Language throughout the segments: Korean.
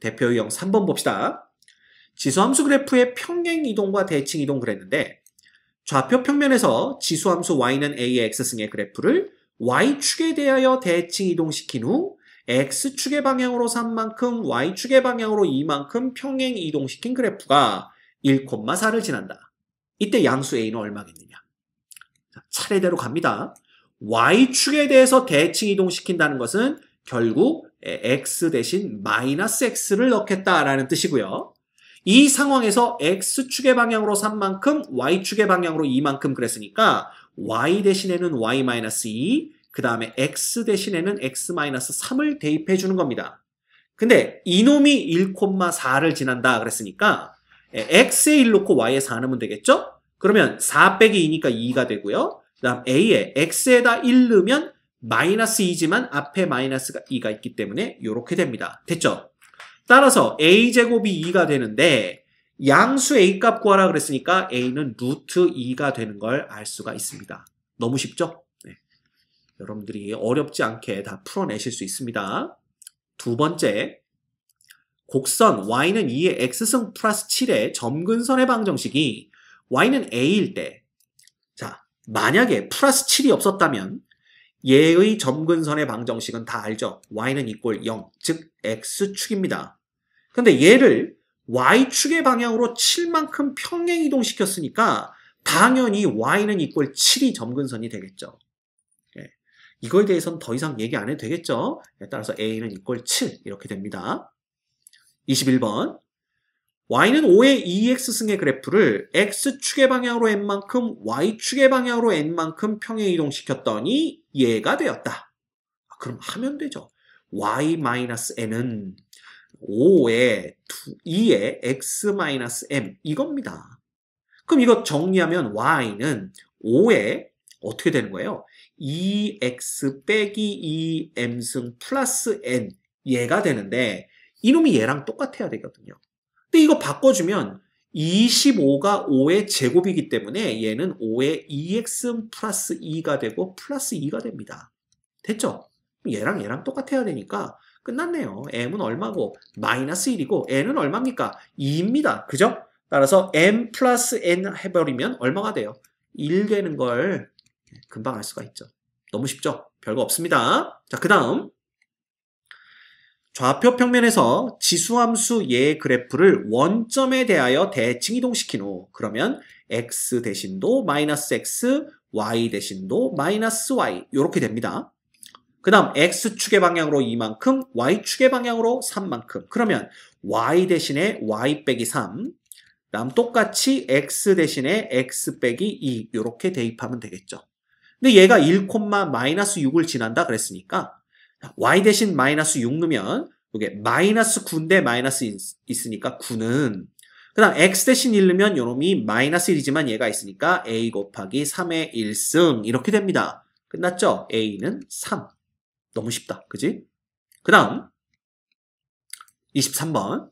대표 유형 3번 봅시다. 지수함수 그래프의 평행 이동과 대칭 이동 그랬는데 좌표 평면에서 지수함수 y는 a의 x승의 그래프를 y축에 대하여 대칭 이동시킨 후 x축의 방향으로 3만큼 y축의 방향으로 2만큼 평행 이동시킨 그래프가 1,4를 지난다. 이때 양수 a는 얼마겠느냐? 차례대로 갑니다. y축에 대해서 대칭 이동시킨다는 것은 결국 x 대신 마이너스 x를 넣겠다라는 뜻이고요. 이 상황에서 x축의 방향으로 3만큼 y축의 방향으로 2만큼 그랬으니까 y 대신에는 y-2, 그 다음에 x 대신에는 x-3을 대입해 주는 겁니다. 근데 이놈이 1,4를 지난다 그랬으니까 x에 1 넣고 y에 4 넣으면 되겠죠? 그러면 4 빼기 2니까 2가 되고요. 그 다음 a에 x에다 1 넣으면 마이너스 2지만 앞에 마이너스가 2가 있기 때문에 이렇게 됩니다. 됐죠? 따라서 a제곱이 2가 되는데 양수 a 값 구하라 그랬으니까 a는 루트 2가 되는 걸 알 수가 있습니다. 너무 쉽죠? 네. 여러분들이 어렵지 않게 다 풀어내실 수 있습니다. 두 번째, 곡선 y는 2의 x승 플러스 7의 점근선의 방정식이 y는 a일 때, 자, 만약에 플러스 7이 없었다면 얘의 점근선의 방정식은 다 알죠? y는 이꼴 0, 즉 x축입니다. 근데 얘를 y축의 방향으로 7만큼 평행 이동시켰으니까 당연히 y는 이꼴 7이 점근선이 되겠죠. 예. 이거에 대해서는 더 이상 얘기 안 해도 되겠죠? 따라서 a는 이꼴 7 이렇게 됩니다. 21번 y는 5의 2x승의 그래프를 x축의 방향으로 n만큼 y축의 방향으로 n만큼 평행 이동시켰더니 얘가 되었다. 그럼 하면 되죠. y-n은 5의 2의 x-m 이겁니다. 그럼 이거 정리하면 y는 5의 어떻게 되는 거예요? 2x 빼기 2m승 플러스 n 얘가 되는데 이놈이 얘랑 똑같아야 되거든요. 근데 이거 바꿔주면 25가 5의 제곱이기 때문에 얘는 5의 2x 플러스 2가 되고 플러스 2가 됩니다. 됐죠? 얘랑 똑같아야 되니까 끝났네요. m은 얼마고 마이너스 1이고 n은 얼마입니까? 2입니다. 그죠? 따라서 m 플러스 n 해버리면 얼마가 돼요? 1 되는 걸 금방 알 수가 있죠. 너무 쉽죠? 별거 없습니다. 자, 그 다음 좌표 평면에서 지수함수 얘 그래프를 원점에 대하여 대칭 이동시킨 후 그러면 x 대신도 마이너스 x, y 대신도 마이너스 y 이렇게 됩니다. 그 다음 x축의 방향으로 2만큼, y축의 방향으로 3만큼 그러면 y 대신에 y 빼기 3 다음 똑같이 x 대신에 x 빼기 2 이렇게 대입하면 되겠죠. 근데 얘가 1,-6을 지난다 그랬으니까 y 대신 마이너스 6 넣으면 이게 마이너스 9인데 마이너스 있으니까 9는 그 다음 x 대신 1 넣으면 요놈이 마이너스 1이지만 얘가 있으니까 a 곱하기 3의 1승 이렇게 됩니다. 끝났죠? a는 3. 너무 쉽다. 그지? 그 다음 23번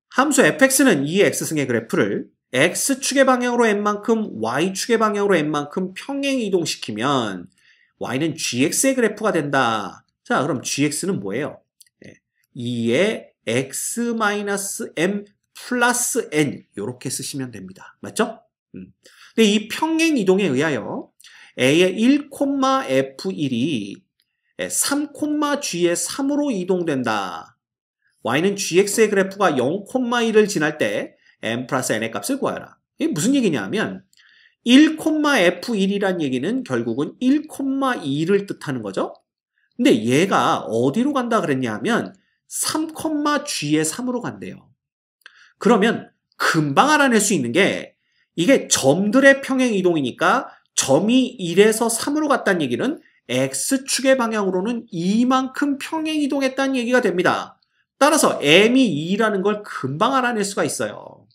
함수 fx는 2의 x승의 그래프를 x축의 방향으로 n만큼 y축의 방향으로 n만큼 평행 이동시키면 y는 gx의 그래프가 된다. 자, 그럼 gx는 뭐예요? 2의 x-m 플러스 n 이렇게 쓰시면 됩니다. 맞죠? 근데 이 평행 이동에 의하여 a의 1,f1이 3,g의 3으로 이동된다. y는 gx의 그래프가 0,1을 지날 때 m 플러스 n의 값을 구하라. 이게 무슨 얘기냐면 1,f1이란 얘기는 결국은 1,2를 뜻하는 거죠. 근데 얘가 어디로 간다 그랬냐 하면 3,g의 3으로 간대요. 그러면 금방 알아낼 수 있는 게 이게 점들의 평행 이동이니까 점이 1에서 3으로 갔다는 얘기는 x축의 방향으로는 2만큼 평행 이동했다는 얘기가 됩니다. 따라서 m이 2라는 걸 금방 알아낼 수가 있어요.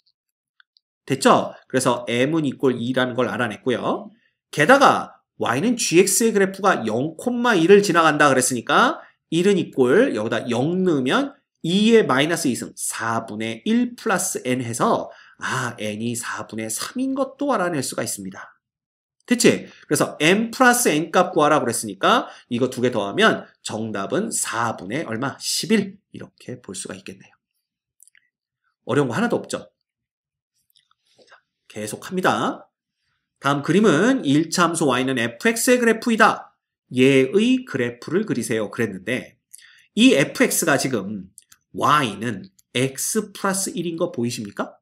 됐죠? 그래서 m은 이꼴 2라는 걸 알아냈고요. 게다가 y는 gx의 그래프가 0,1을 지나간다 그랬으니까 1은 이꼴 여기다 0 넣으면 2의 마이너스 2승 4분의 1 플러스 n 해서 n이 4분의 3인 것도 알아낼 수가 있습니다. 됐지? 그래서 m 플러스 n 값 구하라고 그랬으니까 이거 두 개 더하면 정답은 4분의 얼마? 11 이렇게 볼 수가 있겠네요. 어려운 거 하나도 없죠? 자, 계속합니다. 다음 그림은 1차 함수 y는 fx의 그래프이다. 얘의 그래프를 그리세요. 그랬는데 이 fx가 지금 y는 x 플러스 1인 거 보이십니까?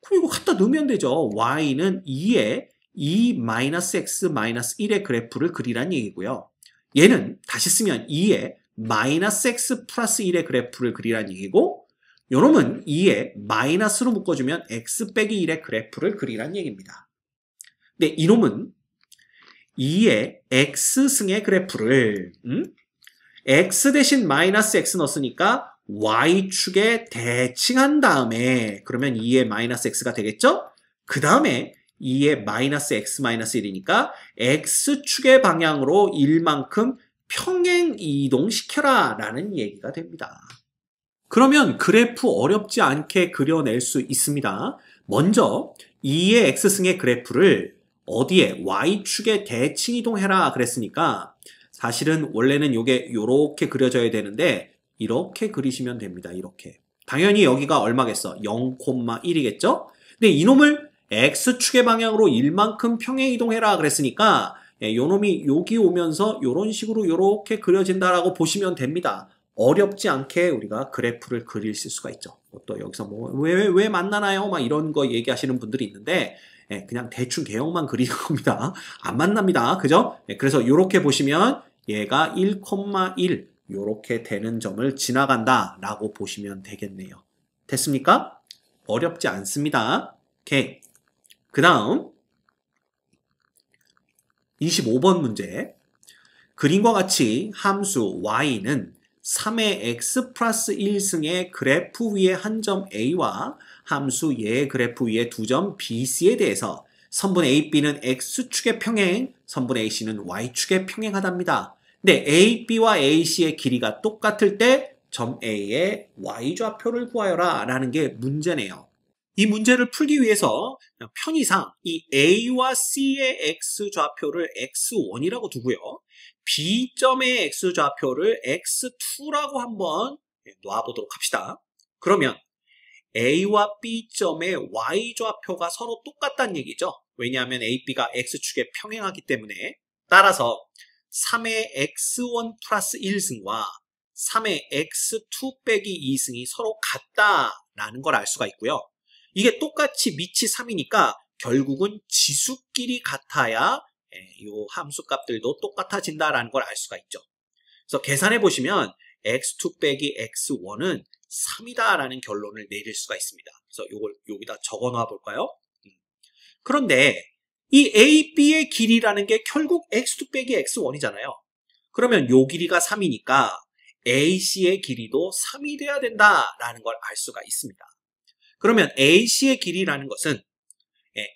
그럼 이거 갖다 넣으면 되죠. y는 2에 2-x-1의 그래프를 그리란 얘기고요. 얘는 다시 쓰면 2에 -x 플러스 1의 그래프를 그리란 얘기고 요놈은 2에 마이너스로 묶어주면 x 빼기 1의 그래프를 그리란 얘기입니다. 근데 이놈은 2에 x승의 그래프를 x 대신 마이너스 x 넣었으니까 y축에 대칭한 다음에 그러면 2의 마이너스 x가 되겠죠? 그 다음에 2의 마이너스 x 마이너스 1이니까 x축의 방향으로 1만큼 평행 이동시켜라 라는 얘기가 됩니다. 그러면 그래프 어렵지 않게 그려낼 수 있습니다. 먼저 2의 x승의 그래프를 어디에? y축에 대칭 이동해라 그랬으니까 사실은 원래는 이게 이렇게 그려져야 되는데 이렇게 그리시면 됩니다. 이렇게. 당연히 여기가 얼마겠어? 0,1이겠죠? 근데 이놈을 x축의 방향으로 1만큼 평행 이동해라 그랬으니까 요놈이 여기 오면서 이런 식으로 이렇게 그려진다라고 보시면 됩니다. 어렵지 않게 우리가 그래프를 그릴 수가 있죠. 또 여기서 뭐 왜 만나나요? 막 이런 거 얘기하시는 분들이 있는데 그냥 대충 개형만 그리는 겁니다. 안 만납니다. 그죠? 그래서 이렇게 보시면 얘가 1,1 이렇게 되는 점을 지나간다 라고 보시면 되겠네요. 됐습니까? 어렵지 않습니다. 오케이. 그 다음 25번 문제. 그림과 같이 함수 y는 3의 x 플러스 1승의 그래프 위의 한 점 a와 함수 얘의 그래프 위의 두 점 b, c에 대해서 선분 a, b는 x축의 평행, 선분 a, c는 y축의 평행하답니다. 근데 a, b와 a, c의 길이가 똑같을 때 점 a의 y좌표를 구하여라 라는 게 문제네요. 이 문제를 풀기 위해서 편의상 이 a와 c의 x좌표를 x1이라고 두고요. B점의 x좌표를 x2라고 한번 놔보도록 합시다. 그러면 A와 B점의 y좌표가 서로 똑같다는 얘기죠. 왜냐하면 A, B가 x축에 평행하기 때문에 따라서 3의 x1 플러스 1승과 3의 x2 빼기 2승이 서로 같다라는 걸 알 수가 있고요. 이게 똑같이 밑이 3이니까 결국은 지수끼리 같아야 이 함수 값들도 똑같아진다라는 걸 알 수가 있죠. 그래서 계산해 보시면 x2 빼기 x1은 3이다라는 결론을 내릴 수가 있습니다. 그래서 이걸 여기다 적어 놔 볼까요? 그런데 이 a, b의 길이라는 게 결국 x2 빼기 x1이잖아요. 그러면 요 길이가 3이니까 a, c의 길이도 3이 돼야 된다라는 걸 알 수가 있습니다. 그러면 a, c의 길이라는 것은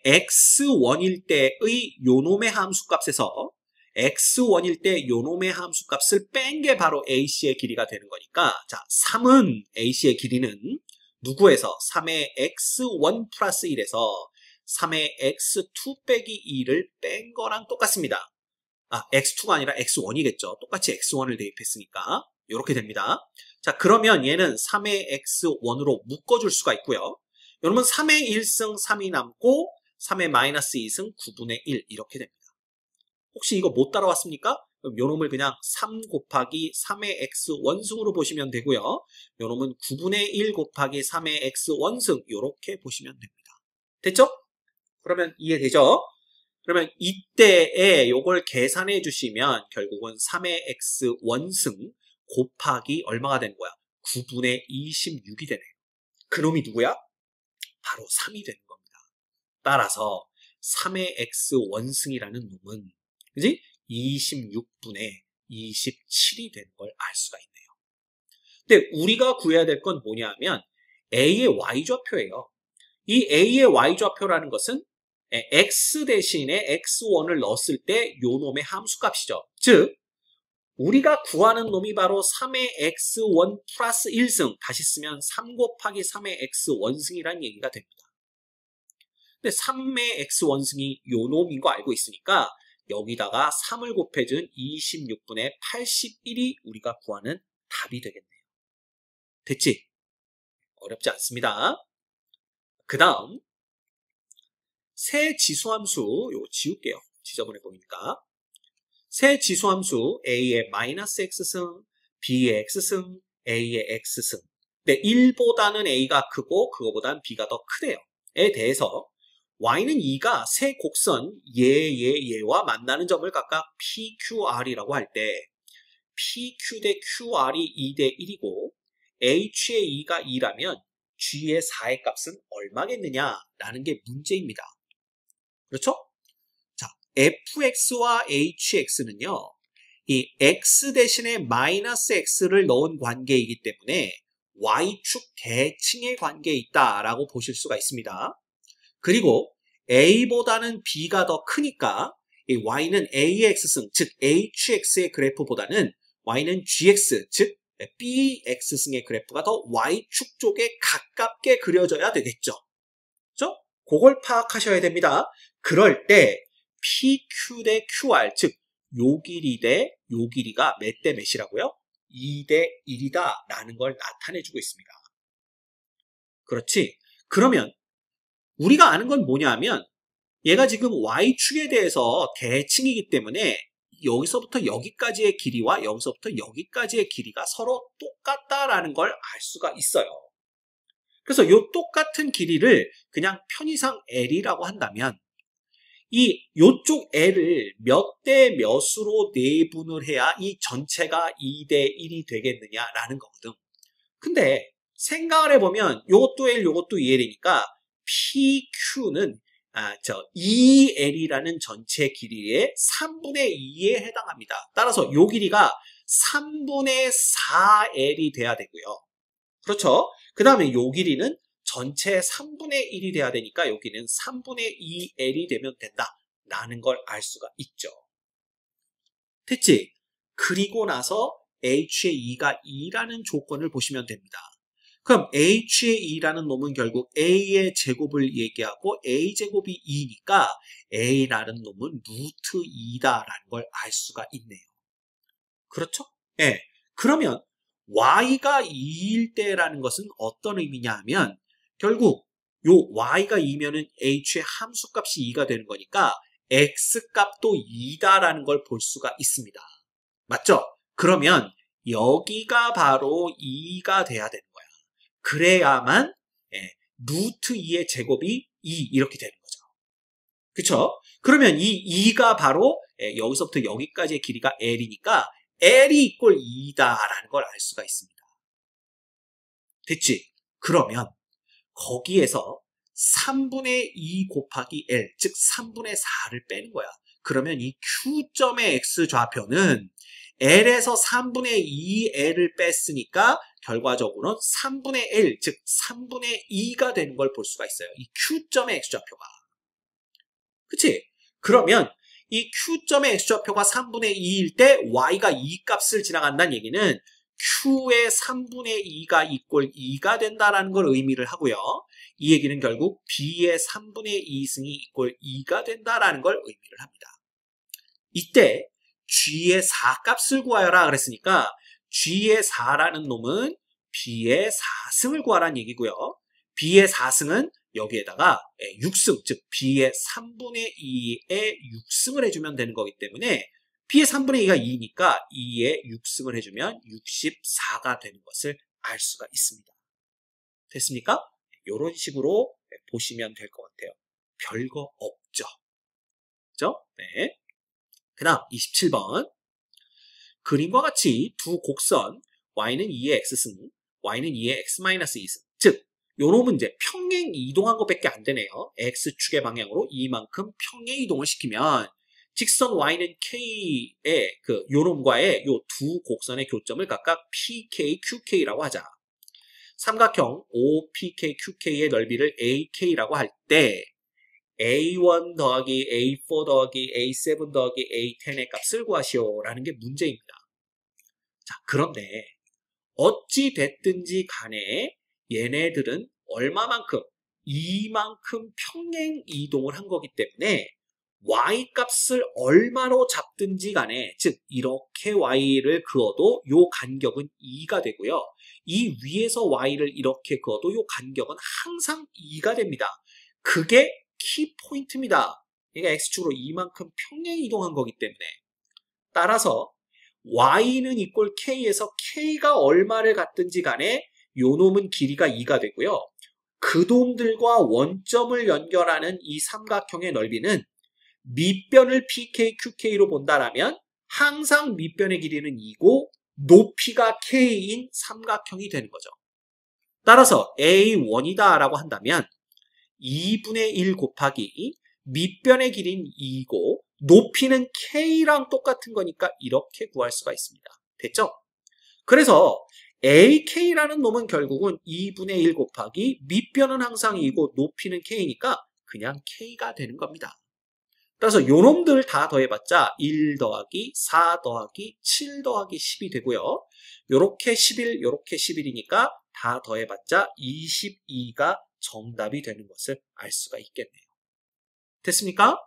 x1일 때의 요놈의 함수값에서 x1일 때 요놈의 함수값을 뺀 게 바로 ac의 길이가 되는 거니까 자 3은 ac의 길이는 누구에서? 3의 x1 플러스 1에서 3의 x2 빼기 2를 뺀 거랑 똑같습니다. x2가 아니라 x1이겠죠. 똑같이 x1을 대입했으니까 이렇게 됩니다. 자 그러면 얘는 3의 x1으로 묶어줄 수가 있고요. 여러분 3의 1승 3이 남고 3의 마이너스 2승 9분의 1 이렇게 됩니다. 혹시 이거 못 따라왔습니까? 그럼 요놈을 그냥 3 곱하기 3의 x 원승으로 보시면 되고요. 요놈은 9분의 1 곱하기 3의 x 원승 이렇게 보시면 됩니다. 됐죠? 그러면 이해되죠? 그러면 이때에 요걸 계산해 주시면 결국은 3의 x 원승 곱하기 얼마가 되는 거야? 9분의 26이 되네요. 그놈이 누구야? 바로 3이 되는 겁니다. 따라서 3의 x 원승이라는 놈은 그지? 26분의 27이 되는 걸 알 수가 있네요. 근데 우리가 구해야 될 건 뭐냐면 a의 y좌표예요. 이 a의 y좌표라는 것은 x 대신에 x1을 넣었을 때 요 놈의 함수값이죠. 즉 우리가 구하는 놈이 바로 3의 x1 플러스 1승 다시 쓰면 3 곱하기 3의 x 원승이라는 얘기가 됩니다. 근데 3의 x1승이 요 놈인 거 알고 있으니까 여기다가 3을 곱해준 26분의 81이 우리가 구하는 답이 되겠네요. 됐지? 어렵지 않습니다. 그 다음 새 지수함수 요거 지울게요. 지저분해 보이니까. 새 지수함수 a의 마이너스 x승, b의 x승, a의 x승. 근데 1보다는 a가 크고 그거보다는 b가 더 크대요. 에 대해서 y는 2가 새 곡선 얘와 만나는 점을 각각 PQR이라고 할 때 PQ 대 QR이 2 대 1이고 H의 2가 2라면 G의 4의 값은 얼마겠느냐라는 게 문제입니다. 그렇죠? 자, fx와 hx는요. 이 x 대신에 마이너스 x를 넣은 관계이기 때문에 y축 대칭의 관계에 있다라고 보실 수가 있습니다. 그리고 a보다는 b가 더 크니까 이 y는 a의 x승, 즉 hx의 그래프보다는 y는 gx, 즉 bx승의 그래프가 더 y축 쪽에 가깝게 그려져야 되겠죠. 그렇죠? 그걸 파악하셔야 됩니다. 그럴 때 PQ 대 QR, 즉 요 길이 대 요 길이가 몇 대 몇이라고요? 2 대 1이다 라는 걸 나타내주고 있습니다. 그렇지? 그러면 우리가 아는 건 뭐냐 하면 얘가 지금 Y축에 대해서 대칭이기 때문에 여기서부터 여기까지의 길이와 여기서부터 여기까지의 길이가 서로 똑같다라는 걸 알 수가 있어요. 그래서 이 똑같은 길이를 그냥 편의상 L이라고 한다면 요쪽 L을 몇 대 몇으로 내분을 해야 이 전체가 2 대 1이 되겠느냐라는 거거든. 근데 생각을 해보면 요것도 L, 요것도 2L이니까 PQ는 2L이라는 전체 길이의 3분의 2에 해당합니다. 따라서 요 길이가 3분의 4L이 돼야 되고요. 그렇죠? 그 다음에 요 길이는 전체 3분의 1이 돼야 되니까 여기는 3분의 2L이 되면 된다라는 걸 알 수가 있죠. 됐지? 그리고 나서 H의 2가 2라는 조건을 보시면 됩니다. 그럼 H의 2라는 놈은 결국 A의 제곱을 얘기하고 A제곱이 2니까 A라는 놈은 루트 2다라는 걸 알 수가 있네요. 그렇죠? 예. 그러면 Y가 2일 때라는 것은 어떤 의미냐 하면 결국 요 Y가 2면은 H의 함수값이 2가 되는 거니까 X값도 2다라는 걸 볼 수가 있습니다. 맞죠? 그러면 여기가 바로 2가 돼야 되는 거야. 그래야만 루트 2의 제곱이 2 이렇게 되는 거죠. 그쵸? 그러면 이 2가 바로 여기서부터 여기까지의 길이가 L이니까 L이 이꼴 2다라는 걸 알 수가 있습니다. 됐지? 그러면 거기에서 3분의 2 곱하기 L, 즉 3분의 4를 빼는 거야. 그러면 이 Q점의 X좌표는 L에서 3분의 2L을 뺐으니까 결과적으로는 3분의 L, 즉 3분의 2가 되는 걸 볼 수가 있어요. 이 Q점의 X좌표가. 그치? 그러면 이 Q점의 X좌표가 3분의 2일 때 Y가 2 값을 지나간다는 얘기는 Q의 3분의 2가 이꼴 2가 된다는 걸 의미를 하고요. 이 얘기는 결국 B의 3분의 2승이 이꼴 2가 된다는 걸 의미를 합니다. 이때 G의 4값을 구하여라 그랬으니까 G의 4라는 놈은 B의 4승을 구하라는 얘기고요. B의 4승은 여기에다가 6승, 즉 B의 3분의 2의 6승을 해주면 되는 거기 때문에 B의 3분의 2가 2니까 2의 6승을 해주면 64가 되는 것을 알 수가 있습니다. 됐습니까? 이런 식으로 보시면 될 것 같아요. 별거 없죠. 그죠? 네. 그 다음 27번. 그림과 같이 두 곡선 y는 2의 x승, y는 2의 x-2승. 즉, 요놈은 이제 평행 이동한 것밖에 안 되네요. x축의 방향으로 이만큼 평행 이동을 시키면 직선 y는 k의 요놈과의 요 두 곡선의 교점을 각각 pk, qk라고 하자. 삼각형 OPK, QK의 넓이를 AK라고 할 때 A1 더하기 A4 더하기 A7 더하기 A10의 값을 구하시오라는 게 문제입니다. 자, 그런데 어찌 됐든지 간에 얘네들은 얼마만큼 이만큼 평행 이동을 한 거기 때문에 y 값을 얼마로 잡든지 간에, 즉 이렇게 y를 그어도 요 간격은 2가 되고요. 이 위에서 y를 이렇게 그어도 요 간격은 항상 2가 됩니다. 그게 키포인트입니다. 그러니까 x축으로 이만큼 평행 이동한 거기 때문에. 따라서 y는 이꼴 k에서 k가 얼마를 갖든지 간에 요 놈은 길이가 2가 되고요. 그 놈들과 원점을 연결하는 이 삼각형의 넓이는 밑변을 PK, QK로 본다라면 항상 밑변의 길이는 2고 높이가 K인 삼각형이 되는 거죠. 따라서 A1이다 라고 한다면 2분의 1 곱하기 밑변의 길이는 2고 높이는 K랑 똑같은 거니까 이렇게 구할 수가 있습니다. 됐죠? 그래서 AK라는 놈은 결국은 2분의 1 곱하기 밑변은 항상 2고 높이는 K니까 그냥 K가 되는 겁니다. 따라서 요놈들 다 더해봤자 1 더하기 4 더하기 7 더하기 10이 되고요. 요렇게 11, 요렇게 11이니까 다 더해봤자 22가 정답이 되는 것을 알 수가 있겠네요. 됐습니까?